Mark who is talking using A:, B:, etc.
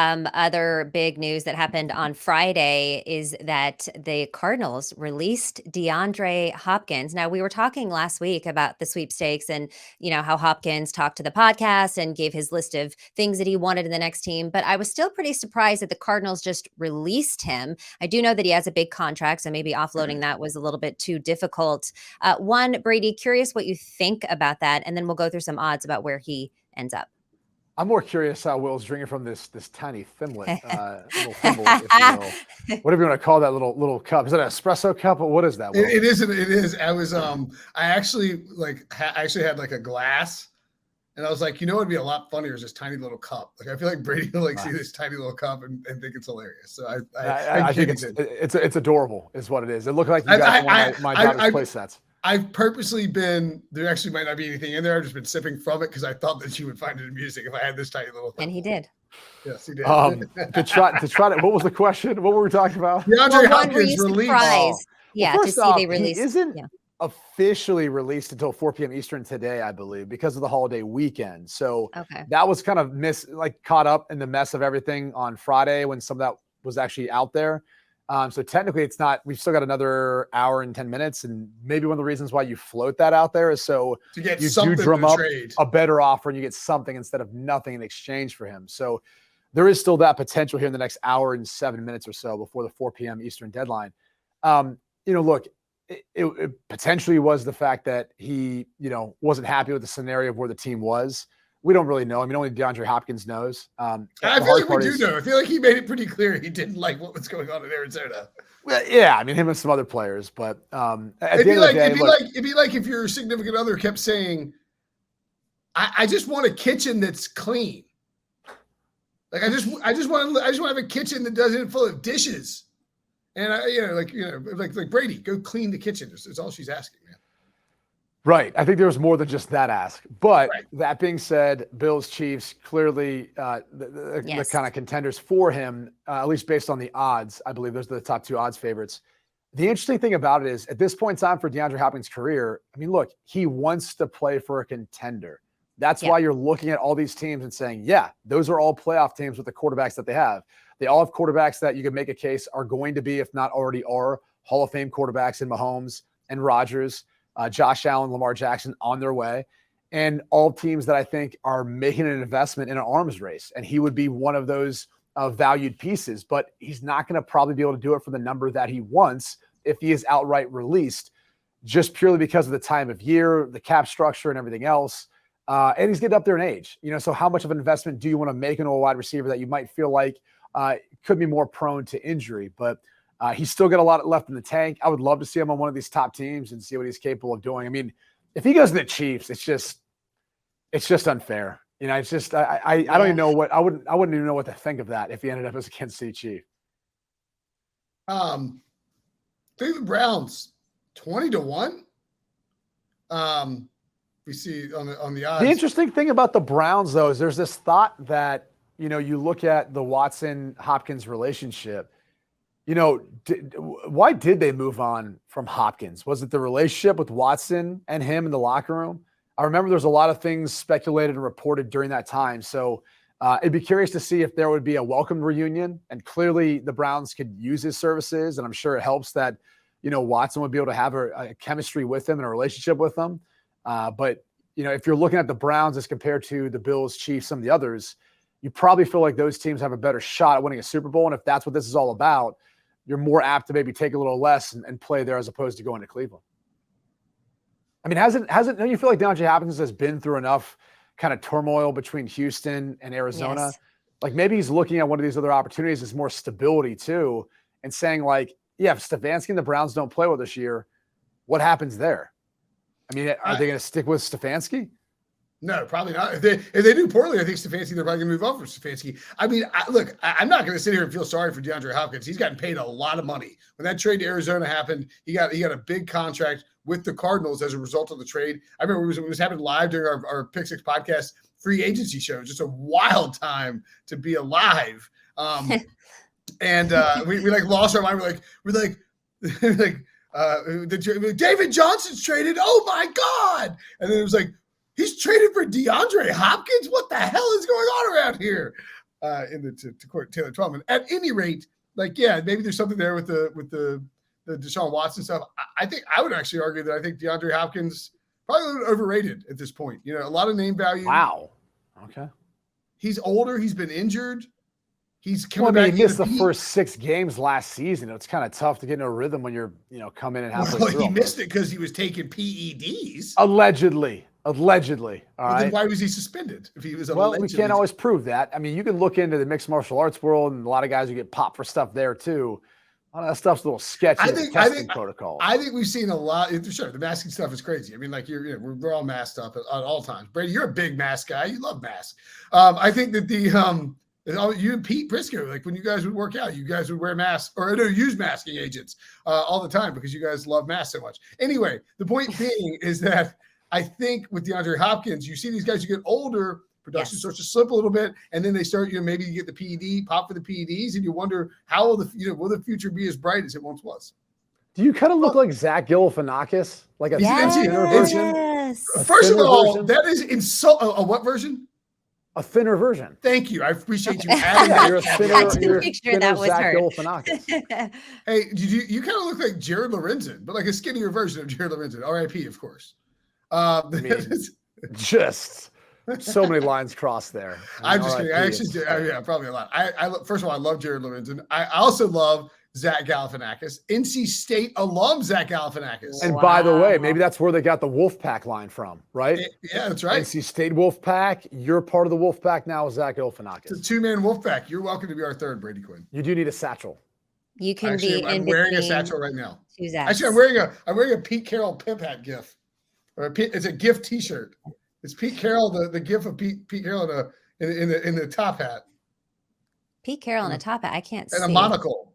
A: Other big news that happened on Friday is that the Cardinals released Deandre Hopkins. Now, we were talking last week about the sweepstakes and, how Hopkins talked to the podcast and gave his list of things that he wanted in the next team. But I was still pretty surprised that the Cardinals just released him. I do know that he has a big contract, so maybe offloading that was a little bit too difficult. One, Brady, curious what you think about that, and then we'll go through some odds about where he ends up.
B: I'm more curious how Will's drinking from this tiny thimlet, little thimble, if you will. Whatever you want to call that little cup. Is that an espresso cup? Or what is that?
C: It is. It is. I was I actually had like a glass, and I was like, it'd be a lot funnier as this tiny little cup. Like I feel like Brady will see this tiny little cup and think it's hilarious. So I
B: think it's adorable, is what it is. It looked like you got one of my daughter's play sets.
C: I've purposely there actually might not be anything in there. I've just been sipping from it because I thought that you would find it amusing if I had this tiny little thing.
A: And he did.
C: Yes, he did.
B: To try to, what was the question? What were we talking about?
C: Deandre Hopkins released.
A: Yeah, to see they released.
B: He isn't officially released until 4 p.m. Eastern today, I believe, because of the holiday weekend. So that was kind of caught up in the mess of everything on Friday when some of that was actually out there. So technically it's not, we've still got another hour and 10 minutes. And maybe one of the reasons why you float that out there is so
C: to get
B: you do drum up a better offer and you get something instead of nothing in exchange for him. So there is still that potential here in the next hour and 7 minutes or so before the 4 p.m. Eastern deadline. Look, it potentially was the fact that he, wasn't happy with the scenario of where the team was. We don't really know. I mean, only DeAndre Hopkins knows.
C: I feel like we do know. I feel like he made it pretty clear he didn't like what was going on in Arizona.
B: Well, yeah, I mean, him and some other players, but
C: it'd be like if your significant other kept saying, "I just want a kitchen that's clean. Like I just want to have a kitchen that doesn't full of dishes." And like Brady, go clean the kitchen. It's all she's asking, man.
B: Right. I think there was more than just that ask. But that being said, Bills, Chiefs, clearly the kind of contenders for him, at least based on the odds. I believe those are the top two odds favorites. The interesting thing about it is at this point in time for DeAndre Hopkins' career, I mean, look, he wants to play for a contender. That's why you're looking at all these teams and saying, yeah, those are all playoff teams with the quarterbacks that they have. They all have quarterbacks that you could make a case are going to be, if not already are, Hall of Fame quarterbacks in Mahomes and Rodgers. Josh Allen, Lamar Jackson on their way, and all teams that I think are making an investment in an arms race. And he would be one of those valued pieces, but he's not going to probably be able to do it for the number that he wants if he is outright released, just purely because of the time of year, the cap structure and everything else. And he's getting up there in age, so how much of an investment do you want to make into a wide receiver that you might feel like could be more prone to injury? But he's still got a lot left in the tank. I would love to see him on one of these top teams and see what he's capable of doing. I mean, if he goes to the Chiefs, it's just unfair. It's just I don't even know what I wouldn't even know what to think of that if he ended up as a Kansas City Chief.
C: Cleveland Browns 20-1. We see on the odds.
B: The interesting thing about the Browns though is there's this thought that you look at the Watson-Hopkins relationship. Why did they move on from Hopkins? Was it the relationship with Watson and him in the locker room? I remember there's a lot of things speculated and reported during that time. So it'd be curious to see if there would be a welcome reunion. And clearly the Browns could use his services. And I'm sure it helps that, Watson would be able to have a chemistry with him and a relationship with them. But if you're looking at the Browns as compared to the Bills, Chiefs, some of the others, you probably feel like those teams have a better shot at winning a Super Bowl. And if that's what this is all about, you're more apt to maybe take a little less and play there as opposed to going to Cleveland. I mean, don't you feel like DeAndre Hopkins has been through enough kind of turmoil between Houston and Arizona? Yes. Like maybe he's looking at one of these other opportunities as more stability too and saying like, yeah, if Stefanski and the Browns don't play well this year, what happens there? I mean, are they going to stick with Stefanski?
C: No, probably not. If they do poorly, I think Stefanski, they're probably going to move on from Stefanski. I mean, I'm not going to sit here and feel sorry for DeAndre Hopkins. He's gotten paid a lot of money. When that trade to Arizona happened, he got a big contract with the Cardinals as a result of the trade. I remember it was happening live during our Pick Six podcast free agency show. Just a wild time to be alive. And we lost our mind. David Johnson's traded. Oh my God. And then it was like, he's traded for DeAndre Hopkins? What the hell is going on around here? to quote Taylor Twellman. At any rate, like, yeah, maybe there's something there with the Deshaun Watson stuff. I think I would actually argue that I think DeAndre Hopkins probably a little overrated at this point. You know, a lot of name value.
B: Wow. Okay.
C: He's older. He's been injured. He's coming
B: back.
C: He
B: missed the first 6 games last season. It's kind of tough to get in a rhythm when you're, coming in halfway through.
C: He missed it because he was taking PEDs.
B: Allegedly. All right.
C: Then why was he suspended if he was
B: allegedly? Well, we can't always prove that. I mean, you can look into the mixed martial arts world, and a lot of guys who get popped for stuff there too. A lot of that stuff's a little sketchy. I think protocol.
C: I think we've seen a lot. Sure, the masking stuff is crazy. I mean, like we're all masked up at all times. Brady, you're a big mask guy. You love masks. I think that you and Pete Briscoe, like when you guys would work out, you guys would wear masks or use masking agents all the time because you guys love masks so much. Anyway, the point being is that I think with DeAndre Hopkins, you see these guys who get older, production starts to slip a little bit, and then they start, maybe you get the PED, pop for the PEDs, and you wonder how will the future be as bright as it once was?
B: Do you kind of look like Zach Galifianakis? Like a thinner version?
C: First of all, that is insult. A what version?
B: A thinner version.
C: Thank you. I appreciate you adding that.
B: You're a thinner,
A: picture that was
B: Zach
A: heard.
B: Galifianakis.
C: Hey, you kind of look like Jared Lorenzen, but like a skinnier version of Jared Lorenzen. R.I.P. Of course.
B: I mean, just so many lines crossed there.
C: I'm just kidding. I actually do. Yeah, probably a lot. First of all, I love Jared Lorenzen. I also love Zach Galifianakis, NC State alum Zach Galifianakis.
B: And by the way, maybe that's where they got the Wolfpack line from, right?
C: Yeah, that's right.
B: NC State Wolfpack. You're part of the Wolfpack now with Zach Galifianakis.
C: It's a 2-man Wolfpack. You're welcome to be our third, Brady Quinn.
B: You do need a satchel.
A: You can be.
C: I'm wearing a satchel right now.
A: Exactly.
C: Actually, I'm wearing a Pete Carroll pimp hat gif. It's a GIF T-shirt. It's Pete Carroll, the GIF of Pete Carroll in the top hat.
A: Pete Carroll in a top hat. I can't see.
C: And a monocle.